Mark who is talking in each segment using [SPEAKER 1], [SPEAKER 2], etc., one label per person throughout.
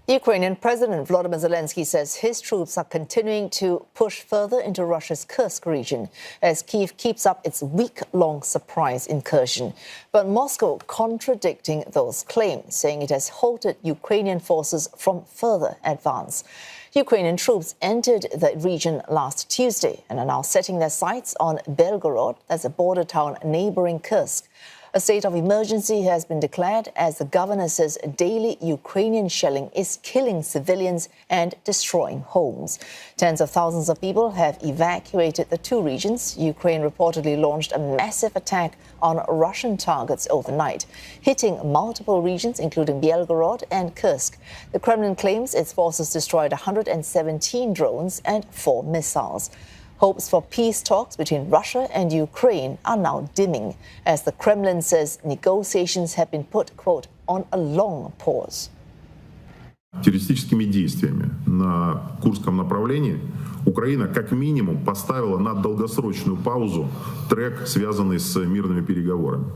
[SPEAKER 1] Ukrainian President Volodymyr Zelenskyy says his troops are continuing to push further into Russia's Kursk region as Kyiv keeps up its week-long surprise incursion. But Moscow contradicting those claims, saying it has halted Ukrainian forces from further advance. Ukrainian troops entered the region last Tuesday and are now setting their sights on Belgorod, that's a border town neighboring Kursk. A state of emergency has been declared as the governor says daily Ukrainian shelling is killing civilians and destroying homes. Tens of thousands of people have evacuated the two regions. Ukraine reportedly launched a massive attack on Russian targets overnight, hitting multiple regions, including Belgorod and Kursk. The Kremlin claims its forces destroyed 117 drones and 4 missiles. Hopes for peace talks between Russia and Ukraine are now dimming, as the Kremlin says negotiations have been put, quote, on a long pause.
[SPEAKER 2] Террористическими действиями на Курском направлении Украина как минимум поставила на долгосрочную паузу трек, связанный с мирными переговорами.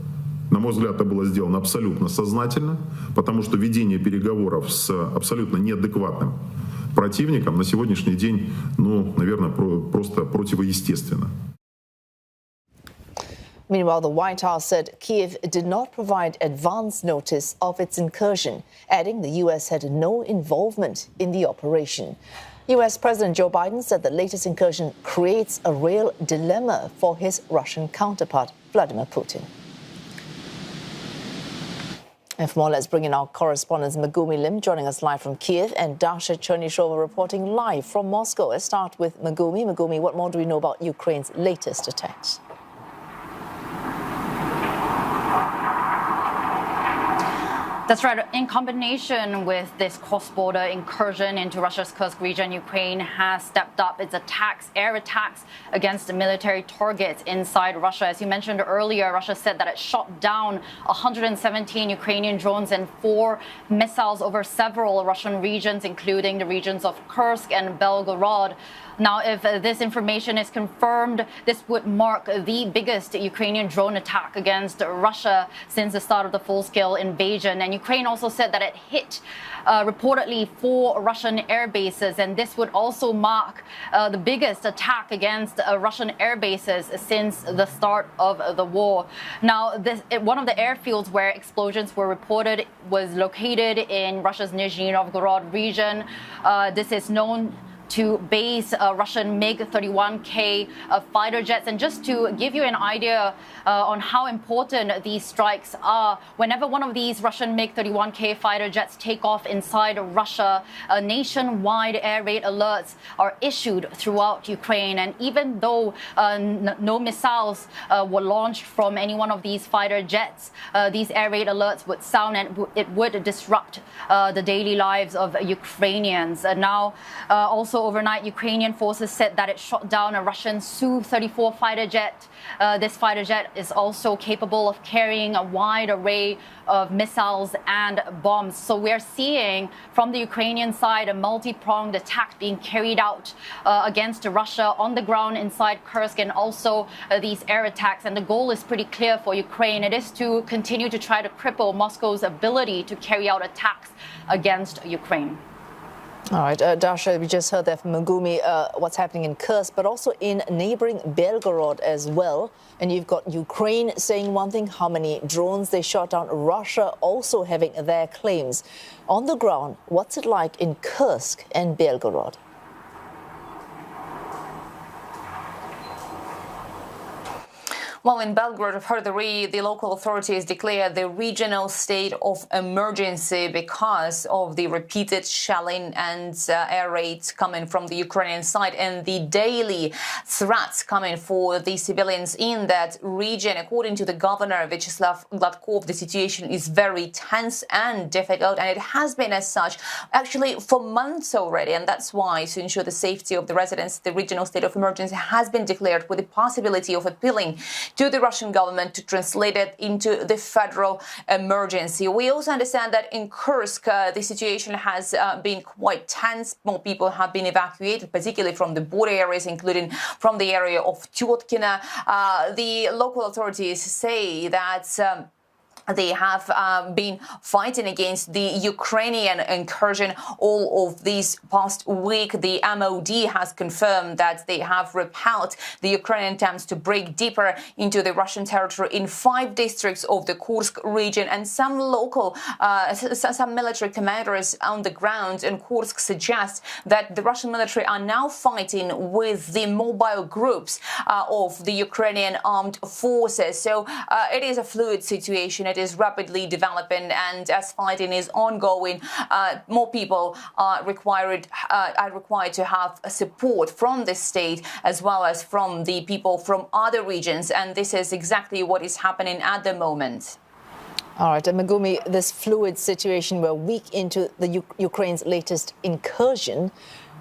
[SPEAKER 2] На мой взгляд, это было сделано абсолютно сознательно, потому что ведение переговоров с абсолютно неадекватным противником на сегодняшний день, наверное, просто противоестественно.
[SPEAKER 1] Meanwhile, the White House said Kyiv did not provide advance notice of its incursion, adding the U.S. had no involvement in the operation. U.S. President Joe Biden said the latest incursion creates a real dilemma for his Russian counterpart, Vladimir Putin. And for more, let's bring in our correspondents Megumi Lim joining us live from Kyiv and Dasha Chernyshova reporting live from Moscow. Let's start with Megumi. Megumi, what more do we know about Ukraine's latest attacks?
[SPEAKER 3] That's right. In combination with this cross-border incursion into Russia's Kursk region, Ukraine has stepped up its attacks, air attacks against the military targets inside Russia. As you mentioned earlier, Russia said that it shot down 117 Ukrainian drones and 4 missiles over several Russian regions, including the regions of Kursk and Belgorod. Now, if this information is confirmed, this would mark the biggest Ukrainian drone attack against Russia since the start of the full-scale invasion. And Ukraine also said that it hit reportedly 4 Russian air bases, and this would also mark the biggest attack against Russian air bases since the start of the war. Now, one of the airfields where explosions were reported was located in Russia's Nizhny Novgorod region. This is known to base Russian MiG-31K fighter jets. And just to give you an idea on how important these strikes are, whenever one of these Russian MiG-31K fighter jets take off inside Russia, nationwide air raid alerts are issued throughout Ukraine. And even though no missiles were launched from any one of these fighter jets, these air raid alerts would sound and it would disrupt the daily lives of Ukrainians. Now, also overnight, Ukrainian forces said that it shot down a Russian Su-34 fighter jet. This fighter jet is also capable of carrying a wide array of missiles and bombs. So we're seeing from the Ukrainian side a multi-pronged attack being carried out against Russia on the ground inside Kursk, and also these air attacks. And the goal is pretty clear for Ukraine. It is to continue to try to cripple Moscow's ability to carry out attacks against Ukraine.
[SPEAKER 1] All right, Dasha, we just heard that from Megumi, what's happening in Kursk, but also in neighboring Belgorod as well. And you've got Ukraine saying one thing, how many drones they shot down, Russia also having their claims. On the ground, what's it like in Kursk and Belgorod?
[SPEAKER 4] Well, in Belgrade, furthermore, the local authorities declared the regional state of emergency because of the repeated shelling and air raids coming from the Ukrainian side and the daily threats coming for the civilians in that region. According to the governor, Vyacheslav Gladkov, the situation is very tense and difficult, and it has been as such actually for months already. And that's why, to ensure the safety of the residents, the regional state of emergency has been declared, with the possibility of appealing to the Russian government to translate it into the federal emergency. We also understand that in Kursk, the situation has been quite tense. More people have been evacuated, particularly from the border areas, including from the area of Tyotkina. The local authorities say that They have been fighting against the Ukrainian incursion all of this past week. The MOD has confirmed that they have repelled the Ukrainian attempts to break deeper into the Russian territory in 5 districts of the Kursk region. And some local, some military commanders on the ground in Kursk suggest that the Russian military are now fighting with the mobile groups of the Ukrainian armed forces. So it is a fluid situation. It is rapidly developing, and as fighting is ongoing, more people are required to have support from the state as well as from the people from other regions, and this is exactly what is happening at the moment.
[SPEAKER 1] All right, and Megumi, this fluid situation, we're a week into the Ukraine's latest incursion.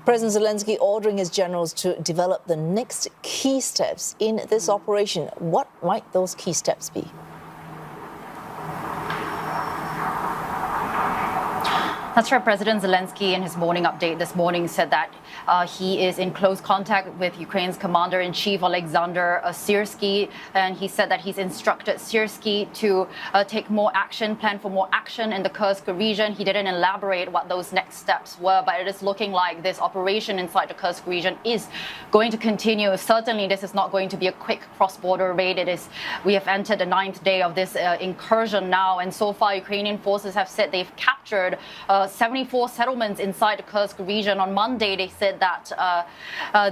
[SPEAKER 1] President Zelenskyy ordering his generals to develop the next key steps in this operation. What might those key steps be?
[SPEAKER 3] That's right. President Zelenskyy, in his morning update this morning, said that he is in close contact with Ukraine's commander-in-chief, Alexander Syrsky, and he said that he's instructed Syrsky to take more action, plan for more action in the Kursk region. He didn't elaborate what those next steps were, but it is looking like this operation inside the Kursk region is going to continue. Certainly, this is not going to be a quick cross-border raid. We have entered the 9th day of this incursion now, and so far, Ukrainian forces have said they've captured 74 settlements inside the Kursk region. On Monday, they said that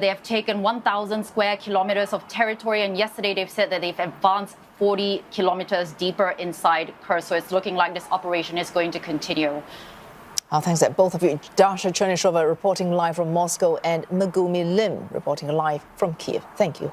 [SPEAKER 3] they have taken 1,000 square kilometers of territory, and yesterday they've said that they've advanced 40 kilometers deeper inside Kursk. So it's looking like this operation is going to continue.
[SPEAKER 1] Thanks to both of you. Dasha Chernyshova reporting live from Moscow and Megumi Lim reporting live from Kyiv. Thank you.